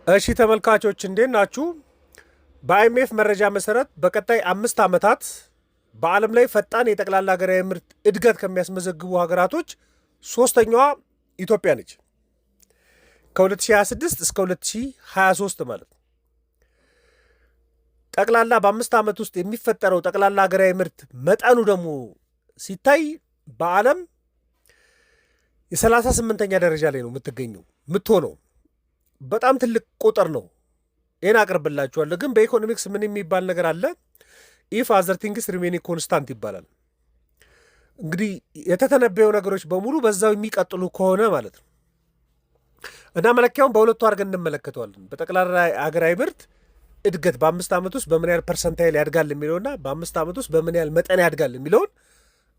እሺ ተመልካቾች እንዴት ናችሁ? በአይኤምኤፍ መረጃ መሰረት በቀጣይ 5 ዓመታት በዓለም ላይ ፈጣን የጠቅላላ ሀገራዊ ምርት እድገት ከሚያስመዘግቡ ሀገራቶች ሶስተኛዋ ኢትዮጵያ ነች። ከ2026 እስከ 2023 ማለት ነው። ጠቅላላ በ5 ዓመት ውስጥ የሚፈጠረው ጠቅላላ ሀገራዊ ምርት መጠኑ ደግሞ ሲታይ በዓለም የ38ኛ ደረጃ ላይ ነው የምትሆነው። በጣም ትልቅ ቁጥር ነው። ይህን አቅርብላችኋለሁ። ግን በኢኮኖሚክስ ምን የሚባል ነገር አለ? ኢፍ አዘር ቲንግስ ሪሜኒንግ ኮንስታንት ይባላል። እንግዲህ የተተነበዩ ነገሮች በሙሉ በዛው የሚቀጥሉ ከሆነ ማለት ነው። እና መለኪያውን በሁለቱ አድርገን እንመለከተዋለን። በጠቅላላ ሀገራዊ ምርት እድገት በ5 ዓመት ውስጥ በምን ያህል ፐርሰንታይል ያድጋል የሚለውና በ5 ዓመት ውስጥ በምን ያህል መጠን ያድጋል የሚለውን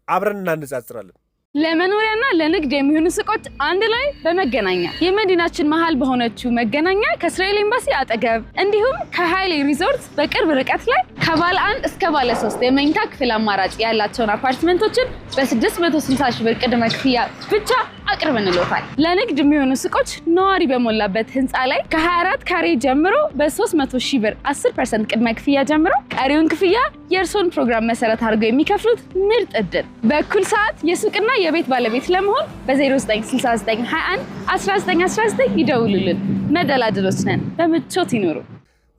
አብረን እናነጻጽራለን። ለመኖሪያና ለንግድ የሚሆኑ ሱቆች አንድ ላይ በመገናኛ የመዲናችን መሃል በሆነችው መገናኛ ከእስራኤል ኤምባሲ አጠገብ እንዲሁም ከሃይሌ ሪዞርት በቅርብ ርቀት ላይ ከባለ 1 እስከ ባለ 3 የመኝታ ክፍል አማራጭ ያላቸውን አፓርትመንቶችን በ660 ሺህ ብር ቅድመ ክፍያ ብቻ አቅርበንልዎታል። ለንግድ የሚሆኑ ሱቆች ነዋሪ በሞላበት ህንፃ ላይ ከ24 ካሬ ጀምሮ በ300 ሺህ ብር 10% ቅድመ ክፍያ ጀምሮ ቀሪውን ክፍያ የእርሶን ፕሮግራም መሰረት አድርገው የሚከፍሉት ምርጥ እድል። በእኩል ሰዓት የሱቅና የቤት ባለቤት ለመሆን በ096921 1919 ይደውሉልን። መደላድሎች ነን። በምቾት ይኖሩ።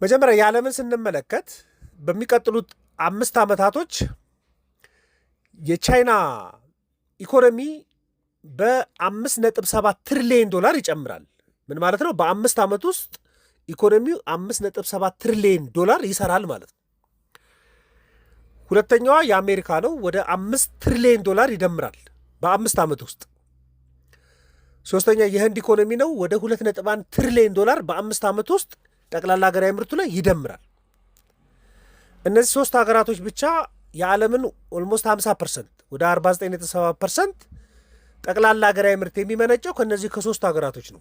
መጀመሪያ የዓለምን ስንመለከት በሚቀጥሉት 5 ዓመታቶች የቻይና ኢኮኖሚ በ5.7 ትሪሊየን ዶላር ይጨምራል። ምን ማለት ነው? በ5 ዓመት ውስጥ ኢኮኖሚው 5.7 ትሪሊየን ዶላር ይሰራል ማለት ነው። ሁለተኛዋ የአሜሪካ ነው። ወደ 5 ትሪሊየን ዶላር ይደምራል በ5 ዓመት ውስጥ። ሶስተኛ የህንድ ኢኮኖሚ ነው። ወደ 2.1 ትሪሊየን ዶላር በ5 ዓመት ውስጥ ጠቅላላ ሀገራዊ ምርቱ ላይ ይደምራል። እነዚህ ሶስት ሀገራቶች ብቻ የዓለምን ኦልሞስት 50% ወደ 49.7% ጠቅላላ ሀገራዊ ምርት የሚመነጨው ከነዚህ ከሶስት ሀገራቶች ነው።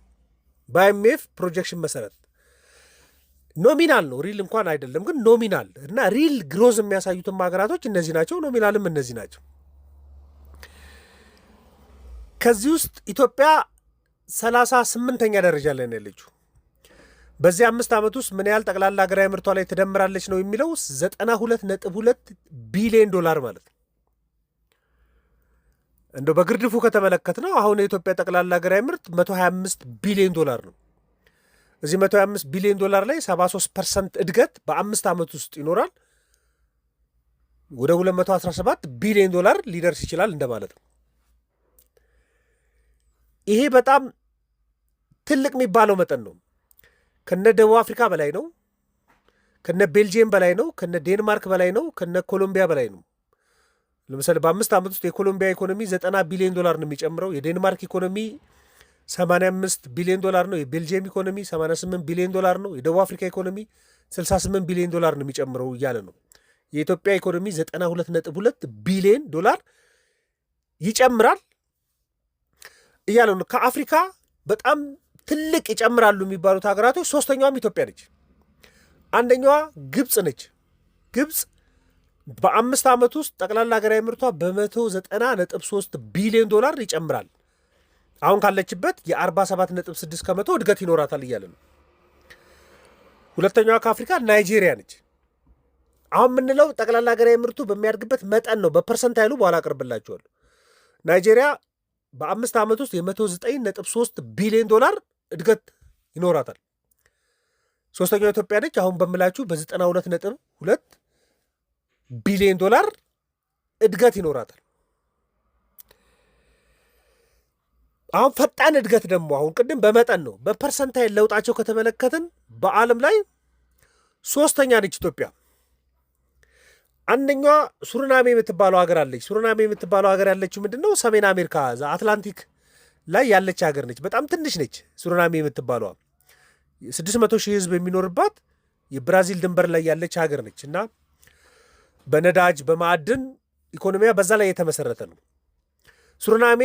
በአይኤምኤፍ ፕሮጀክሽን መሰረት ኖሚናል ነው፣ ሪል እንኳን አይደለም፣ ግን ኖሚናል እና ሪል ግሮዝ የሚያሳዩትም ሀገራቶች እነዚህ ናቸው። ኖሚናልም እነዚህ ናቸው። ከዚህ ውስጥ ኢትዮጵያ 38ኛ ደረጃ ላይ ነው ያለችው። በዚህ 5 ዓመት ውስጥ ምን ያህል ጠቅላላ ሀገራዊ ምርቷ ላይ ትደምራለች ነው የሚለው 92.2 ቢሊዮን ዶላር ማለት ነው። እንደው በግርድፉ ከተመለከት ነው አሁን የኢትዮጵያ ጠቅላላ ሀገራዊ ምርት 125 ቢሊዮን ዶላር ነው። እዚህ 125 ቢሊዮን ዶላር ላይ 73% እድገት በ5 ዓመት ውስጥ ይኖራል። ወደ 217 ቢሊዮን ዶላር ሊደርስ ይችላል እንደማለት ነው። ይሄ በጣም ትልቅ የሚባለው መጠን ነው። ከነ ደቡብ አፍሪካ በላይ ነው፣ ከነ ቤልጂየም በላይ ነው፣ ከነ ዴንማርክ በላይ ነው፣ ከነ ኮሎምቢያ በላይ ነው። ለምሳሌ በ5 ዓመት ውስጥ የኮሎምቢያ ኢኮኖሚ 90 ቢሊዮን ዶላር ነው የሚጨምረው። የዴንማርክ ኢኮኖሚ 85 ቢሊዮን ዶላር ነው። የቤልጂየም ኢኮኖሚ 88 ቢሊዮን ዶላር ነው። የደቡብ አፍሪካ ኢኮኖሚ 68 ቢሊዮን ዶላር ነው የሚጨምረው እያለ ነው። የኢትዮጵያ ኢኮኖሚ 92.2 ቢሊዮን ዶላር ይጨምራል እያለ ነው። ከአፍሪካ በጣም ትልቅ ይጨምራሉ የሚባሉት ሀገራቶች ሶስተኛዋም ኢትዮጵያ ነች። አንደኛዋ ግብፅ ነች። ግብፅ በ5 ዓመት ውስጥ ጠቅላላ ሀገራዊ ምርቷ በ190.3 ቢሊዮን ዶላር ይጨምራል። አሁን ካለችበት የ47.6 ከመቶ እድገት ይኖራታል እያለ ነው። ሁለተኛዋ ከአፍሪካ ናይጄሪያ ነች። አሁን የምንለው ጠቅላላ ሀገራዊ ምርቱ በሚያድግበት መጠን ነው። በፐርሰንታይሉ በኋላ አቅርብላችኋለሁ። ናይጄሪያ በ5 ዓመት ውስጥ የ109.3 ቢሊዮን ዶላር እድገት ይኖራታል። ሶስተኛዋ ኢትዮጵያ ነች። አሁን በምላችሁ በ92.2 ቢሊዮን ዶላር እድገት ይኖራታል። አሁን ፈጣን እድገት ደግሞ አሁን ቅድም በመጠን ነው፣ በፐርሰንታይል ለውጣቸው ከተመለከትን በዓለም ላይ ሶስተኛ ነች ኢትዮጵያ። አንደኛዋ ሱሪናሜ የምትባለው ሀገር አለች። ሱሪናሜ የምትባለው ሀገር ያለችው ምንድን ነው? ሰሜን አሜሪካ አትላንቲክ ላይ ያለች ሀገር ነች። በጣም ትንሽ ነች ሱሪናሜ የምትባለዋ። 600 ሺህ ህዝብ የሚኖርባት የብራዚል ድንበር ላይ ያለች ሀገር ነች እና በነዳጅ በማዕድን ኢኮኖሚያ በዛ ላይ የተመሰረተ ነው። ሱሪናሜ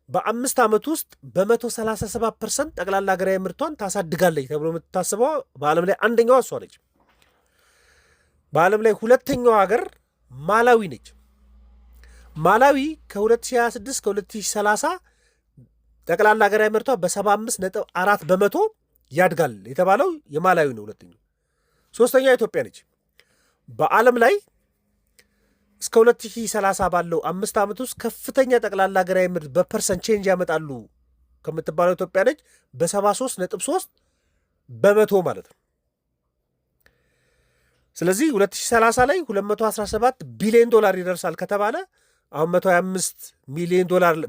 በ5 ዓመት ውስጥ በ137% ጠቅላላ ሀገራዊ ምርቷን ታሳድጋለች ተብሎ የምትታስበው በዓለም ላይ አንደኛዋ እሷ ነች። በዓለም ላይ ሁለተኛዋ ሀገር ማላዊ ነች። ማላዊ ከ2026 ከ2030 ጠቅላላ ሀገራዊ ምርቷ በ75.4 በመቶ ያድጋል የተባለው የማላዊ ነው ሁለተኛው። ሶስተኛ ኢትዮጵያ ነች። በዓለም ላይ እስከ 2030 ባለው 5 ዓመት ውስጥ ከፍተኛ ጠቅላላ ሀገራዊ ምርት በፐርሰንት ቼንጅ ያመጣሉ ከምትባለው ኢትዮጵያ ነች በ73.3 በመቶ ማለት ነው። ስለዚህ 2030 ላይ 217 ቢሊዮን ዶላር ይደርሳል ከተባለ አሁን 125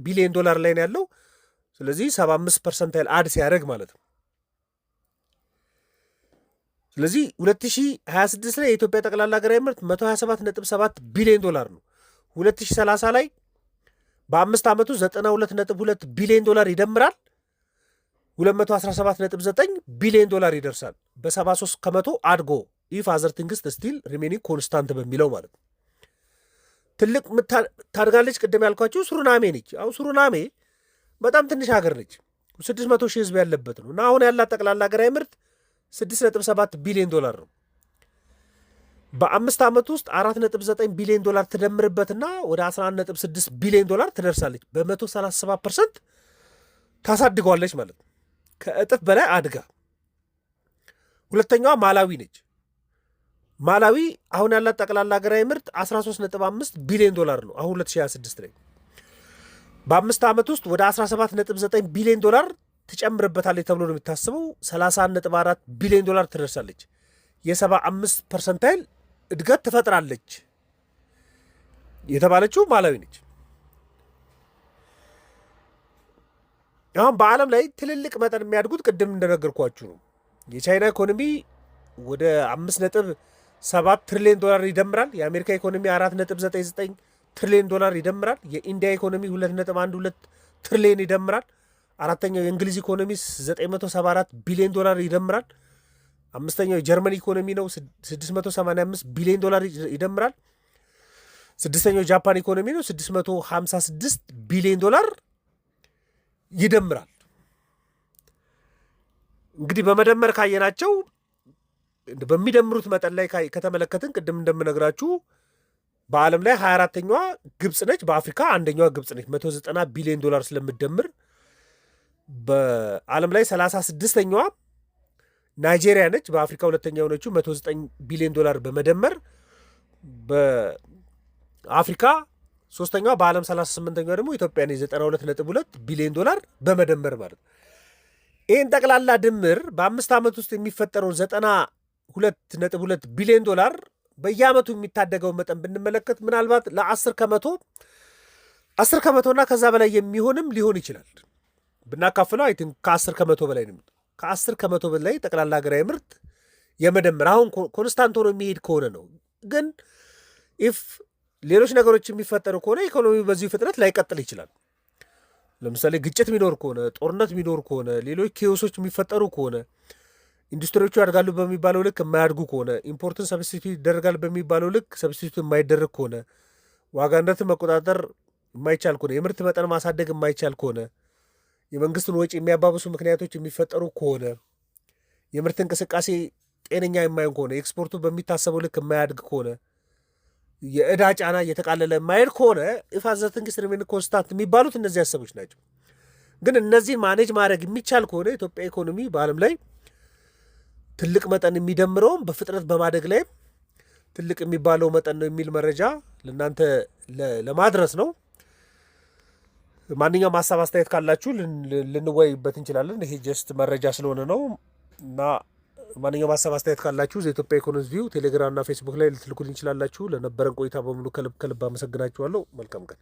ቢሊዮን ዶላር ላይ ነው ያለው። ስለዚህ 75% ያህል አድ ሲያደርግ ማለት ነው። ስለዚህ 2026 ላይ የኢትዮጵያ ጠቅላላ ሀገራዊ ምርት 127.7 ቢሊዮን ዶላር ነው። 2030 ላይ በ5 ዓመቱ 92.2 ቢሊዮን ዶላር ይደምራል። 217.9 ቢሊዮን ዶላር ይደርሳል። በ73 ከመቶ አድጎ ኢፍ አዘር ቲንግስ ስቲል ሪሜኒንግ ኮንስታንት በሚለው ማለት ነው። ትልቅ ታድጋለች። ቅድም ያልኳቸው ሱሩናሜ ነች። አሁን ሱሩናሜ በጣም ትንሽ ሀገር ነች። 600 ሺህ ህዝብ ያለበት ነው እና አሁን ያላት ጠቅላላ ሀገራዊ ምርት 6.7 ቢሊዮን ዶላር ነው። በ5 ዓመት ውስጥ 4.9 ቢሊዮን ዶላር ትደምርበትና ወደ 11.6 ቢሊዮን ዶላር ትደርሳለች። በ137% ታሳድገዋለች ማለት ነው። ከእጥፍ በላይ አድጋ። ሁለተኛዋ ማላዊ ነች። ማላዊ አሁን ያላት ጠቅላላ ሀገራዊ ምርት 13.5 ቢሊዮን ዶላር ነው አሁን 2026 ላይ። በ5 ዓመት ውስጥ ወደ 17.9 ቢሊዮን ዶላር ትጨምርበታለች ተብሎ ነው የሚታስበው። 31.4 ቢሊዮን ዶላር ትደርሳለች። የ75% ያህል እድገት ትፈጥራለች የተባለችው ማላዊ ነች። አሁን በዓለም ላይ ትልልቅ መጠን የሚያድጉት ቅድም እንደነገርኳችሁ ነው። የቻይና ኢኮኖሚ ወደ 5.7 ትሪሊዮን ዶላር ይደምራል። የአሜሪካ ኢኮኖሚ 4.99 ትሪሊዮን ዶላር ይደምራል። የኢንዲያ ኢኮኖሚ 2.12 ትሪሊዮን ይደምራል። አራተኛው የእንግሊዝ ኢኮኖሚ 974 ቢሊዮን ዶላር ይደምራል። አምስተኛው የጀርመን ኢኮኖሚ ነው 685 ቢሊዮን ዶላር ይደምራል። ስድስተኛው ጃፓን ኢኮኖሚ ነው 656 ቢሊዮን ዶላር ይደምራል። እንግዲህ በመደመር ካየናቸው በሚደምሩት መጠን ላይ ከተመለከትን ቅድም እንደምነግራችሁ በዓለም ላይ 24ተኛዋ ግብፅ ነች። በአፍሪካ አንደኛዋ ግብፅ ነች 190 ቢሊዮን ዶላር ስለምደምር። በዓለም ላይ 36ተኛዋ ናይጄሪያ ነች። በአፍሪካ ሁለተኛ የሆነችው 109 ቢሊዮን ዶላር በመደመር በአፍሪካ ሶስተኛዋ። በዓለም 38ኛዋ ደግሞ ኢትዮጵያ ነች 92.2 ቢሊዮን ዶላር በመደመር ማለት ነው። ይህን ጠቅላላ ድምር በ5 ዓመት ውስጥ የሚፈጠረው 92.2 ቢሊዮን ዶላር በየዓመቱ የሚታደገው መጠን ብንመለከት ምናልባት ለ10 ከመቶና ከዛ በላይ የሚሆንም ሊሆን ይችላል። ብናካፍለው አይ ቲንክ ከ10 ከመቶ በላይ ነው። ከ10 ከመቶ በላይ ጠቅላላ ሀገራዊ ምርት የመደመር አሁን ኮንስታንት ሆኖ የሚሄድ ከሆነ ነው። ግን ኢፍ ሌሎች ነገሮች የሚፈጠሩ ከሆነ ኢኮኖሚ በዚሁ ፍጥነት ላይቀጥል ይችላል። ለምሳሌ ግጭት የሚኖር ከሆነ፣ ጦርነት የሚኖር ከሆነ፣ ሌሎች ኬዮሶች የሚፈጠሩ ከሆነ፣ ኢንዱስትሪዎቹ ያድጋሉ በሚባለው ልክ የማያድጉ ከሆነ፣ ኢምፖርትን ሰብስቲቱት ይደረጋል በሚባለው ልክ ሰብስቲቱት የማይደረግ ከሆነ፣ ዋጋ ንረትን መቆጣጠር የማይቻል ከሆነ፣ የምርት መጠን ማሳደግ የማይቻል ከሆነ፣ የመንግስትን ወጪ የሚያባብሱ ምክንያቶች የሚፈጠሩ ከሆነ፣ የምርት እንቅስቃሴ ጤነኛ የማይሆን ከሆነ፣ ኤክስፖርቱ በሚታሰበው ልክ የማያድግ ከሆነ፣ የዕዳ ጫና እየተቃለለ የማይሄድ ከሆነ ኢፋዘር ቲንግስ ሪሜን ኮንስታንት የሚባሉት እነዚህ ሀሳቦች ናቸው። ግን እነዚህን ማኔጅ ማድረግ የሚቻል ከሆነ ኢትዮጵያ ኢኮኖሚ በዓለም ላይ ትልቅ መጠን የሚደምረውም በፍጥነት በማደግ ላይ ትልቅ የሚባለው መጠን ነው የሚል መረጃ ለእናንተ ለማድረስ ነው። ማንኛውም ሀሳብ አስተያየት ካላችሁ ልንወያይበት እንችላለን። ይሄ ጀስት መረጃ ስለሆነ ነው እና ማንኛውም ሀሳብ አስተያየት ካላችሁ ዘኢትዮጵያ ኢኮኖሚስት ቪው ቴሌግራምና ፌስቡክ ላይ ልትልኩልኝ እንችላላችሁ። ለነበረን ቆይታ በሙሉ ከልብ አመሰግናችኋለሁ። መልካም ቀን።